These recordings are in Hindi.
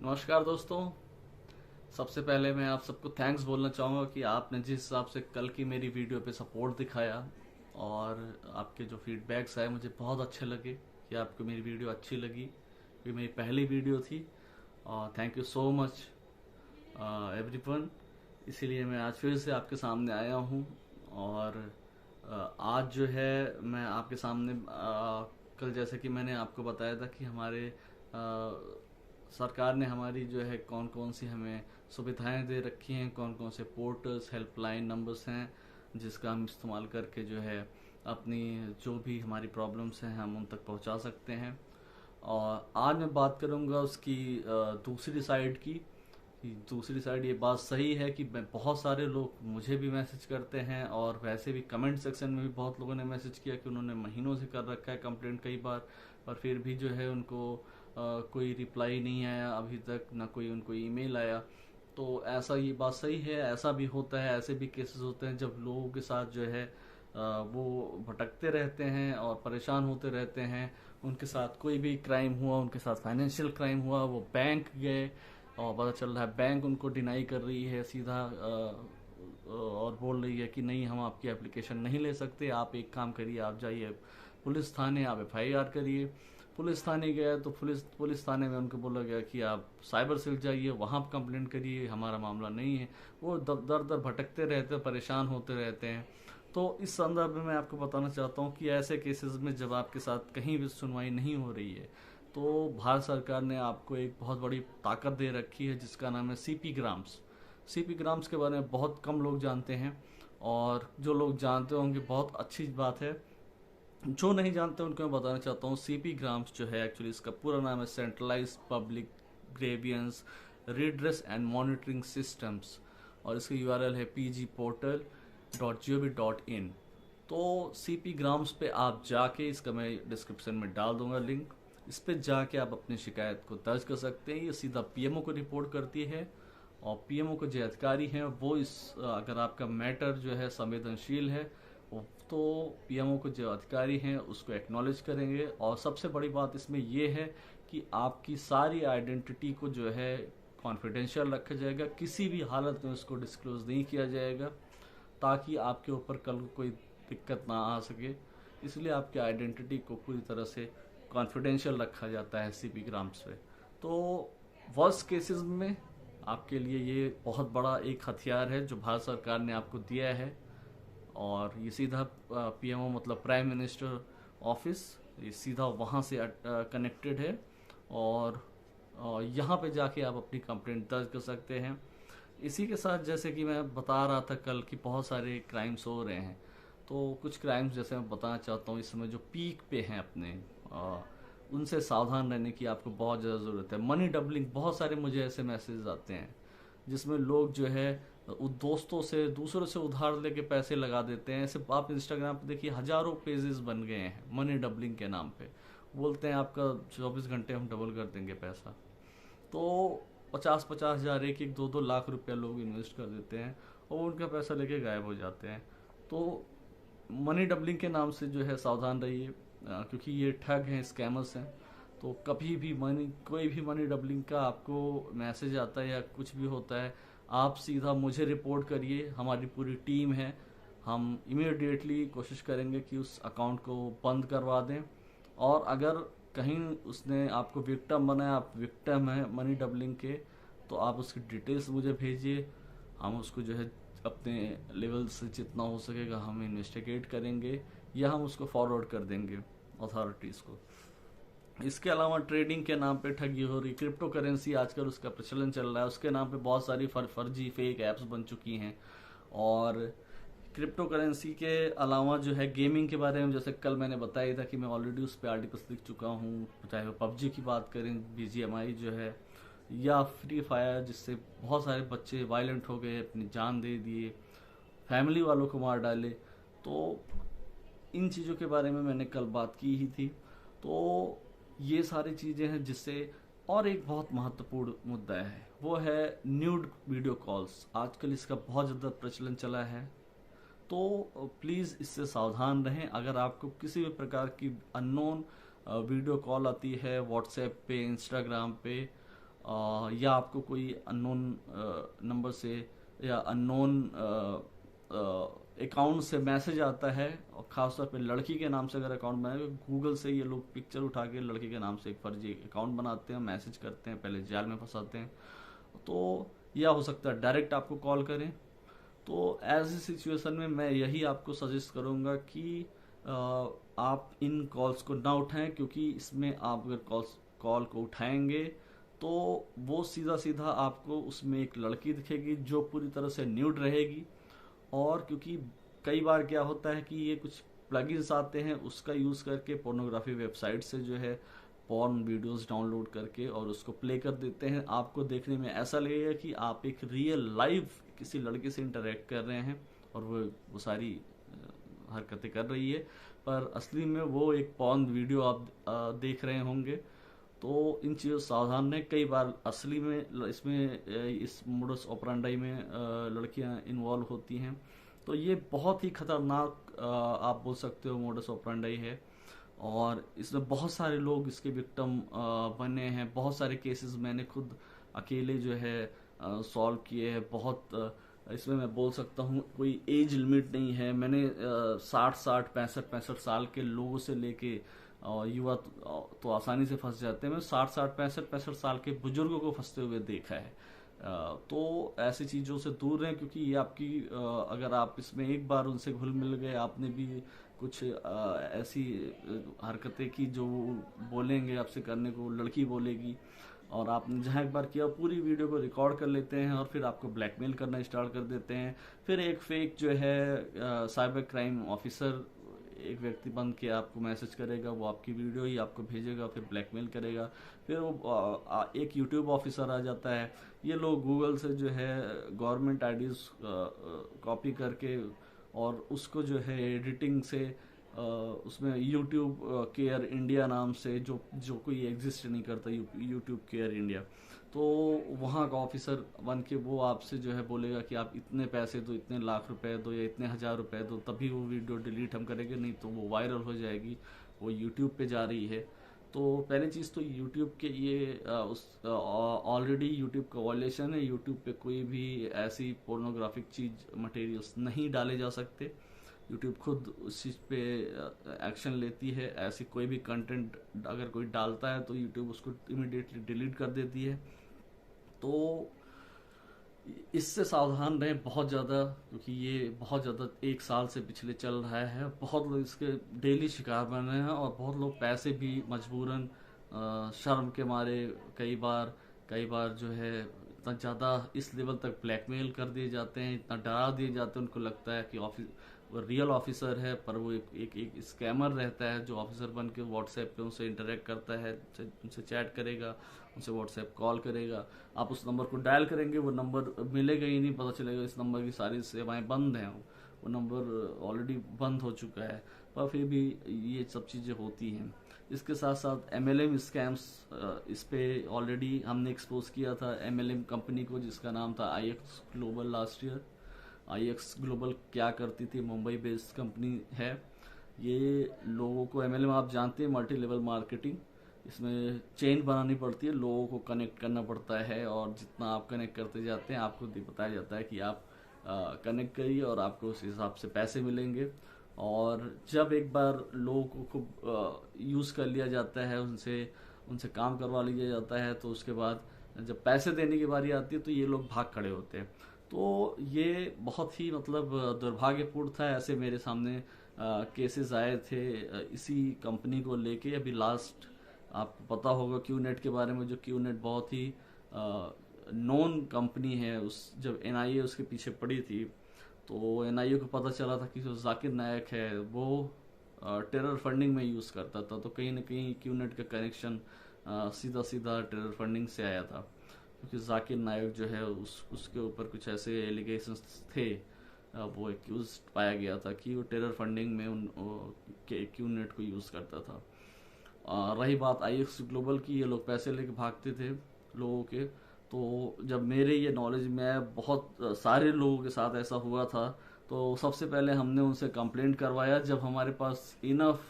नमस्कार दोस्तों। सबसे पहले मैं आप सबको थैंक्स बोलना चाहूँगा कि आपने जिस हिसाब से कल की मेरी वीडियो पे सपोर्ट दिखाया और आपके जो फीडबैक्स आए मुझे बहुत अच्छे लगे कि आपको मेरी वीडियो अच्छी लगी। ये मेरी पहली वीडियो थी और thank you so much everyone. इसीलिए मैं आज फिर से आपके सामने आया हूँ और आज जो है मैं आपके सामने कल जैसे कि मैंने आपको बताया था कि हमारे सरकार ने हमारी जो है कौन कौन सी हमें सुविधाएं दे रखी हैं, कौन कौन से पोर्टल्स हेल्पलाइन नंबर्स हैं जिसका हम इस्तेमाल करके जो है अपनी जो भी हमारी प्रॉब्लम्स हैं हम उन तक पहुंचा सकते हैं। और आज मैं बात करूंगा उसकी दूसरी साइड की। दूसरी साइड ये बात सही है कि बहुत सारे लोग मुझे भी मैसेज करते हैं और वैसे भी कमेंट सेक्शन में भी बहुत लोगों ने मैसेज किया कि उन्होंने महीनों से कर रखा है कंप्लेंट कई बार, पर फिर भी जो है उनको कोई रिप्लाई नहीं आया अभी तक, ना कोई उनको ईमेल आया। तो ऐसा ये बात सही है, ऐसा भी होता है, ऐसे भी केसेस होते हैं जब लोगों के साथ जो है वो भटकते रहते हैं और परेशान होते रहते हैं। उनके साथ कोई भी क्राइम हुआ, उनके साथ फाइनेंशियल क्राइम हुआ, वो बैंक गए और पता चल रहा है बैंक उनको डिनाई कर रही है सीधा और बोल रही है कि नहीं, हम आपकी एप्लीकेशन नहीं ले सकते। आप एक काम करिए, आप जाइए पुलिस थाने, आप FIR करिए। पुलिस थाने गया तो पुलिस थाने में उनको बोला गया कि आप साइबर सेल जाइए, वहाँ कंप्लेंट करिए, हमारा मामला नहीं है। वो दर दर भटकते रहते, परेशान होते रहते हैं। तो इस संदर्भ में मैं आपको बताना चाहता हूँ कि ऐसे केसेस में जब आपके साथ कहीं भी सुनवाई नहीं हो रही है तो भारत सरकार ने आपको एक बहुत बड़ी ताकत दे रखी है जिसका नाम है CP ग्राम्स। CP ग्राम्स के बारे में बहुत कम लोग जानते हैं और जो लोग जानते होंगे बहुत अच्छी बात है। जो नहीं जानते उनको मैं बताना चाहता हूँ CP ग्राम्स जो है एक्चुअली इसका पूरा नाम है centralise public grievance redress and monitoring systems और इसका URL है pgportal.gov.in। तो CP ग्राम्स पे आप जाके, इसका मैं डिस्क्रिप्शन में डाल दूंगा लिंक, इस पे जाके आप अपनी शिकायत को दर्ज कर सकते हैं। ये सीधा PMO को रिपोर्ट करती है और PMO को जो अधिकारी हैं वो इस अगर आपका मैटर जो है संवेदनशील है तो PMO को जो अधिकारी हैं उसको एक्नॉलेज करेंगे। और सबसे बड़ी बात इसमें ये है कि आपकी सारी आइडेंटिटी को जो है कॉन्फिडेंशियल रखा जाएगा, किसी भी हालत में उसको डिस्क्लोज नहीं किया जाएगा ताकि आपके ऊपर कल कोई दिक्कत ना आ सके। इसलिए आपकी आइडेंटिटी को पूरी तरह से कॉन्फिडेंशियल रखा जाता है CP ग्राम्स पे। तो वर्स्ट केसेस में आपके लिए ये बहुत बड़ा एक हथियार है जो भारत सरकार ने आपको दिया है और ये सीधा PMO मतलब प्राइम मिनिस्टर ऑफिस, ये सीधा वहाँ से कनेक्टेड है और यहाँ पे जाके आप अपनी कंप्लेंट दर्ज कर सकते हैं। इसी के साथ जैसे कि मैं बता रहा था कल कि बहुत सारे क्राइम्स हो रहे हैं, तो कुछ क्राइम्स जैसे मैं बताना चाहता हूँ इस समय जो पीक पे हैं अपने, उनसे सावधान रहने की आपको बहुत ज़्यादा ज़रूरत है। मनी डबलिंग, बहुत सारे मुझे ऐसे मैसेज आते हैं जिसमें लोग जो है दोस्तों से दूसरों से उधार लेके पैसे लगा देते हैं। ऐसे आप इंस्टाग्राम पे देखिए हजारों पेजेस बन गए हैं मनी डबलिंग के नाम पे, बोलते हैं आपका 24 घंटे हम डबल कर देंगे पैसा। तो 50-50 हज़ार, 1-1, 2-2 लाख रुपया लोग इन्वेस्ट कर देते हैं और उनका पैसा लेके गायब हो जाते हैं। तो मनी डबलिंग के नाम से जो है सावधान रहिए क्योंकि ये ठग हैं, स्कैमर्स हैं। तो कभी भी कोई भी मनी डबलिंग का आपको मैसेज आता है या कुछ भी होता है, आप सीधा मुझे रिपोर्ट करिए। हमारी पूरी टीम है, हम इमीडिएटली कोशिश करेंगे कि उस अकाउंट को बंद करवा दें। और अगर कहीं उसने आपको विक्टिम बनाया, आप विक्टिम हैं मनी डबलिंग के, तो आप उसकी डिटेल्स मुझे भेजिए। हम उसको जो है अपने लेवल से जितना हो सकेगा हम इन्वेस्टिगेट करेंगे या हम उसको फॉरवर्ड कर देंगे अथॉरिटीज़ को। इसके अलावा ट्रेडिंग के नाम पे ठगी हो रही, क्रिप्टो करेंसी आजकल उसका प्रचलन चल रहा है, उसके नाम पे बहुत सारी फर्जी फेक ऐप्स बन चुकी हैं। और क्रिप्टो करेंसी के अलावा जो है गेमिंग के बारे में जैसे कल मैंने बताया था कि मैं ऑलरेडी उस पर आर्टिकल्स लिख चुका हूँ, चाहे वो PUBG की बात करें, BGMI जो है, या फ्री फायर जिससे बहुत सारे बच्चे वायलेंट हो गए, अपनी जान दे दिए, फैमिली वालों को मार डाले। तो इन चीज़ों के बारे में मैंने कल बात की ही थी। तो ये सारी चीज़ें हैं जिससे, और एक बहुत महत्वपूर्ण मुद्दा है वो है न्यूड वीडियो कॉल्स। आजकल इसका बहुत ज़्यादा प्रचलन चला है, तो प्लीज़ इससे सावधान रहें। अगर आपको किसी भी प्रकार की अननोन वीडियो कॉल आती है व्हाट्सएप पे, इंस्टाग्राम पे, या आपको कोई अननोन नंबर से या अननोन अकाउंट से मैसेज आता है, और खासतौर पे लड़की के नाम से अगर अकाउंट बनाए, गूगल से ये लोग पिक्चर उठा के लड़की के नाम से एक फर्जी अकाउंट बनाते हैं, मैसेज करते हैं, पहले जाल में फंसाते हैं। तो यह हो सकता है डायरेक्ट आपको कॉल करें। तो ऐसी सिचुएशन में मैं यही आपको सजेस्ट करूंगा कि आप इन कॉल्स को ना उठाएं, क्योंकि इसमें आप अगर कॉल को उठाएंगे तो वो सीधा सीधा आपको उसमें एक लड़की दिखेगी जो पूरी तरह से न्यूड रहेगी। और क्योंकि कई बार क्या होता है कि ये कुछ प्लगइन्स आते हैं, उसका यूज़ करके पोर्नोग्राफी वेबसाइट से जो है पॉर्न वीडियोस डाउनलोड करके और उसको प्ले कर देते हैं। आपको देखने में ऐसा लगेगा कि आप एक रियल लाइव किसी लड़के से इंटरेक्ट कर रहे हैं और वो सारी हरकतें कर रही है, पर असली में वो एक पॉर्न वीडियो आप देख रहे होंगे। तो इन चीज़ों से सावधान रहें। कई बार असली में इसमें इस मोडस ऑपरेंडाई में लड़कियां इन्वॉल्व होती हैं। तो ये बहुत ही खतरनाक आप बोल सकते हो मोडस ऑपरेंडाई है, और इसमें बहुत सारे लोग इसके विक्टिम बने हैं। बहुत सारे केसेस मैंने खुद अकेले जो है सॉल्व किए हैं। बहुत इसमें मैं बोल सकता हूँ कोई एज लिमिट नहीं है। मैंने 60 65 साल के लोगों से लेके युवा तो आसानी से फंस जाते हैं, मैं 60 65 साल के बुजुर्गों को फंसते हुए देखा है। तो ऐसी चीज़ों से दूर रहें, क्योंकि ये आपकी अगर आप इसमें एक बार उनसे घुल मिल गए, आपने भी कुछ ऐसी हरकतें की जो बोलेंगे आपसे करने को, लड़की बोलेगी, और आपने जहाँ एक बार किया पूरी वीडियो को रिकॉर्ड कर लेते हैं और फिर आपको ब्लैकमेल करना स्टार्ट कर देते हैं। फिर एक फेक जो है साइबर क्राइम ऑफिसर एक व्यक्ति बन के आपको मैसेज करेगा, वो आपकी वीडियो ही आपको भेजेगा, फिर ब्लैकमेल करेगा। फिर वो एक यूट्यूब ऑफिसर आ जाता है। ये लोग गूगल से जो है गवर्नमेंट आईडीज कॉपी करके और उसको जो है एडिटिंग से उसमें यूट्यूब केयर इंडिया नाम से जो कोई एग्जिस्ट नहीं करता, यूट्यूब केयर इंडिया, तो वहाँ का ऑफिसर बन के वो आपसे जो है बोलेगा कि आप इतने पैसे दो, इतने लाख रुपए दो या इतने हजार रुपए दो, तभी वो वीडियो डिलीट हम करेंगे, नहीं तो वो वायरल हो जाएगी, वो यूट्यूब पे जा रही है। तो पहली चीज़ तो यूट्यूब के ये ऑलरेडी यूट्यूब का वॉयलेशन है। यूट्यूब पे कोई भी ऐसी पोर्नोग्राफिक चीज मटेरियल्स नहीं डाले जा सकते। यूट्यूब खुद उस चीज़ पे एक्शन लेती है। ऐसी कोई भी कंटेंट अगर कोई डालता है तो यूट्यूब उसको इमिडिएटली डिलीट कर देती है। तो इससे सावधान रहें बहुत ज़्यादा, क्योंकि ये बहुत ज़्यादा 1 साल से पिछले चल रहा है। बहुत लोग इसके डेली शिकार बन रहे हैं और बहुत लोग पैसे भी मजबूरन शर्म के मारे कई बार जो है इतना ज़्यादा इस लेवल तक ब्लैकमेल कर दिए जाते हैं, इतना डरा दिए जाते हैं, उनको लगता है कि वो रियल ऑफिसर है, पर वो एक स्कैमर रहता है जो ऑफिसर बन के व्हाट्सएप पे उनसे इंटरेक्ट करता है, उनसे चैट करेगा, उनसे व्हाट्सएप कॉल करेगा। आप उस नंबर को डायल करेंगे, वो नंबर मिलेगा ही नहीं, पता चलेगा इस नंबर की सारी सेवाएं बंद हैं, वो नंबर ऑलरेडी बंद हो चुका है। पर फिर भी ये सब चीज़ें होती हैं। इसके साथ साथ MLM स्कैम्स, इस पे ऑलरेडी हमने एक्सपोज किया था MLM कंपनी को, जिसका नाम था IX global last year. IX global क्या करती थी, मुंबई बेस्ड कंपनी है। ये लोगों को MLM आप जानते हैं, मल्टी लेवल मार्केटिंग, इसमें चेन बनानी पड़ती है, लोगों को कनेक्ट करना पड़ता है, और जितना आप कनेक्ट करते जाते हैं आपको बताया जाता है कि आप कनेक्ट करिए और आपको उस हिसाब से पैसे मिलेंगे। और जब एक बार लोगों को यूज़ कर लिया जाता है, उनसे काम करवा लिया जाता है, तो उसके बाद जब पैसे देने की बारी आती है तो ये लोग भाग खड़े होते हैं। तो ये बहुत ही मतलब दुर्भाग्यपूर्ण था। ऐसे मेरे सामने केसेस आए थे इसी कंपनी को लेके। अभी लास्ट आपको पता होगा क्यूनेट के बारे में, जो क्यूनेट बहुत ही नोन कंपनी है। जब NIA उसके पीछे पड़ी थी तो NIA को पता चला था कि जो जाकिर नायक है वो टेरर फंडिंग में यूज़ करता था, तो कहीं ना कहीं क्यूनेट का कनेक्शन सीधा सीधा टेरर फंडिंग से आया था, क्योंकि जाकिर नायक जो है उसके ऊपर कुछ ऐसे एलिगेशंस थे, वो एक्यूज पाया गया था कि वो टेरर फंडिंग में क्यूनेट को यूज़ करता था। रही बात IX ग्लोबल की, ये लोग पैसे लेके भागते थे लोगों के। तो जब मेरे ये नॉलेज में बहुत सारे लोगों के साथ ऐसा हुआ था, तो सबसे पहले हमने उनसे कंप्लेंट करवाया। जब हमारे पास इनफ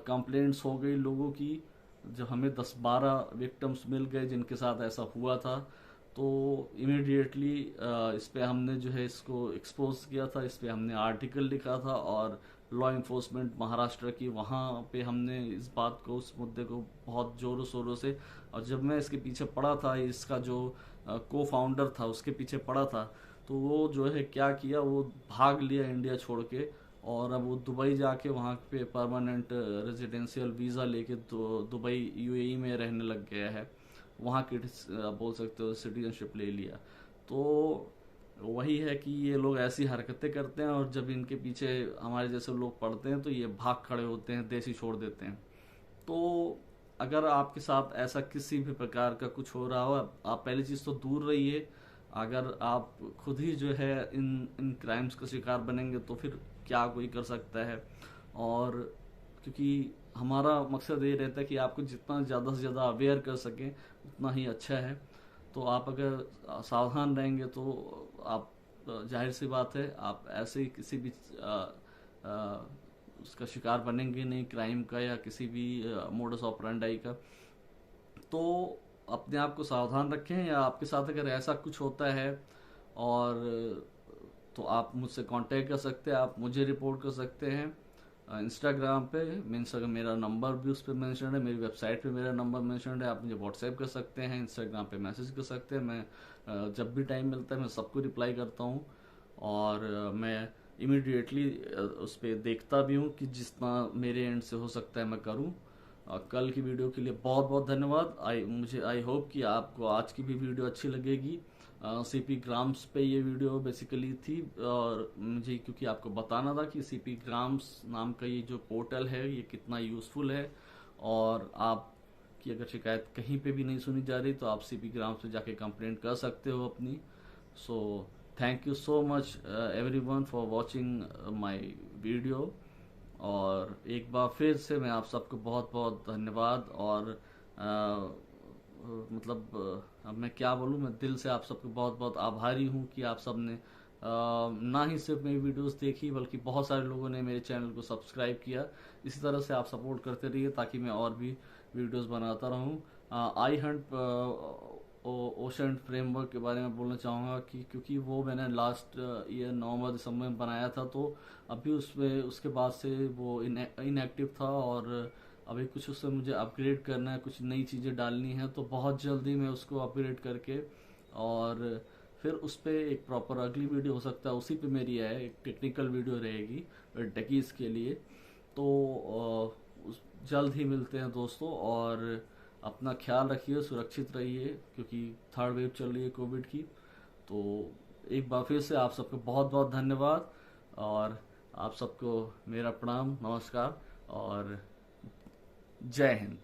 कंप्लेंट्स हो गई लोगों की, जब हमें 10-12 विक्टिम्स मिल गए जिनके साथ ऐसा हुआ था, तो इमीडिएटली इस पे हमने जो है इसको एक्सपोज किया था, इस पे हमने आर्टिकल लिखा था, और लॉ इन्फोर्समेंट महाराष्ट्र की वहाँ पे हमने इस बात को, उस मुद्दे को बहुत ज़ोरों शोरों से, और जब मैं इसके पीछे पड़ा था, इसका जो को फाउंडर था उसके पीछे पड़ा था, तो वो जो है क्या किया, वो भाग लिया इंडिया छोड़ के, और अब वो दुबई जाके वहाँ पे परमानेंट रेजिडेंशियल वीज़ा लेके दुबई यूएई में रहने लग गया है, वहाँ की बोल सकते हो सिटीजनशिप ले लिया। तो वही है कि ये लोग ऐसी हरकतें करते हैं, और जब इनके पीछे हमारे जैसे लोग पड़ते हैं तो ये भाग खड़े होते हैं, देश ही छोड़ देते हैं। तो अगर आपके साथ ऐसा किसी भी प्रकार का कुछ हो रहा हो, आप पहली चीज़ तो दूर रहिए। अगर आप खुद ही जो है इन क्राइम्स का शिकार बनेंगे तो फिर क्या कोई कर सकता है। और क्योंकि हमारा मकसद ये रहता है कि आपको जितना ज़्यादा से ज़्यादा अवेयर कर सकें उतना ही अच्छा है। तो आप अगर सावधान रहेंगे तो आप, जाहिर सी बात है, आप ऐसे ही किसी भी उसका शिकार बनेंगे नहीं, क्राइम का या किसी भी मोडस ऑपरेंडाई का। तो अपने आप को सावधान रखें, या आपके साथ अगर ऐसा कुछ होता है और तो आप मुझसे कांटेक्ट कर सकते हैं, आप मुझे रिपोर्ट कर सकते हैं इंस्टाग्राम पे। मेरा नंबर भी उस पर मैंशन है, मेरी वेबसाइट पे मेरा नंबर मैंशन है। आप मुझे व्हाट्सएप कर सकते हैं, इंस्टाग्राम पे मैसेज कर सकते हैं। मैं जब भी टाइम मिलता है मैं सबको रिप्लाई करता हूँ, और मैं इमीडिएटली उस पर देखता भी हूँ कि जितना मेरे एंड से हो सकता है मैं करूँ। कल की वीडियो के लिए बहुत बहुत धन्यवाद। आई होप कि आपको आज की भी वीडियो अच्छी लगेगी। सीपी ग्राम्स पे ये वीडियो बेसिकली थी, और मुझे क्योंकि आपको बताना था कि सीपी ग्राम्स नाम का ये जो पोर्टल है ये कितना यूज़फुल है, और आपकी अगर शिकायत कहीं पे भी नहीं सुनी जा रही तो आप सीपी ग्राम्स पे जाके कंप्लेंट कर सकते हो अपनी। So thank you so much everyone for watching my video. और एक बार फिर से मैं आप सबको बहुत बहुत धन्यवाद, और मतलब अब मैं क्या बोलूँ, मैं दिल से आप सबको बहुत बहुत आभारी हूँ कि आप सब ने ना ही सिर्फ मेरी वीडियोस देखी बल्कि बहुत सारे लोगों ने मेरे चैनल को सब्सक्राइब किया। इसी तरह से आप सपोर्ट करते रहिए ताकि मैं और भी वीडियोस बनाता रहूँ। आई हंट ओशन फ्रेमवर्क के बारे में बोलना चाहूँगा कि क्योंकि वो मैंने लास्ट ईयर नवंबर दिसंबर में बनाया था, तो अभी उसमें उसके बाद से वो इनएक्टिव था, और अभी कुछ उससे मुझे अपग्रेड करना है, कुछ नई चीज़ें डालनी है, तो बहुत जल्दी मैं उसको अपग्रेड करके और फिर उस पर एक प्रॉपर अगली वीडियो हो सकता है उसी पे मेरी है, एक टेक्निकल वीडियो रहेगी टेकीज़ के लिए। तो जल्द ही मिलते हैं दोस्तों, और अपना ख्याल रखिए, सुरक्षित रहिए, क्योंकि थर्ड वेव चल रही है कोविड की। तो एक बार फिर से आप सबको बहुत बहुत धन्यवाद, और आप सबको मेरा प्रणाम, नमस्कार और जय हिंद।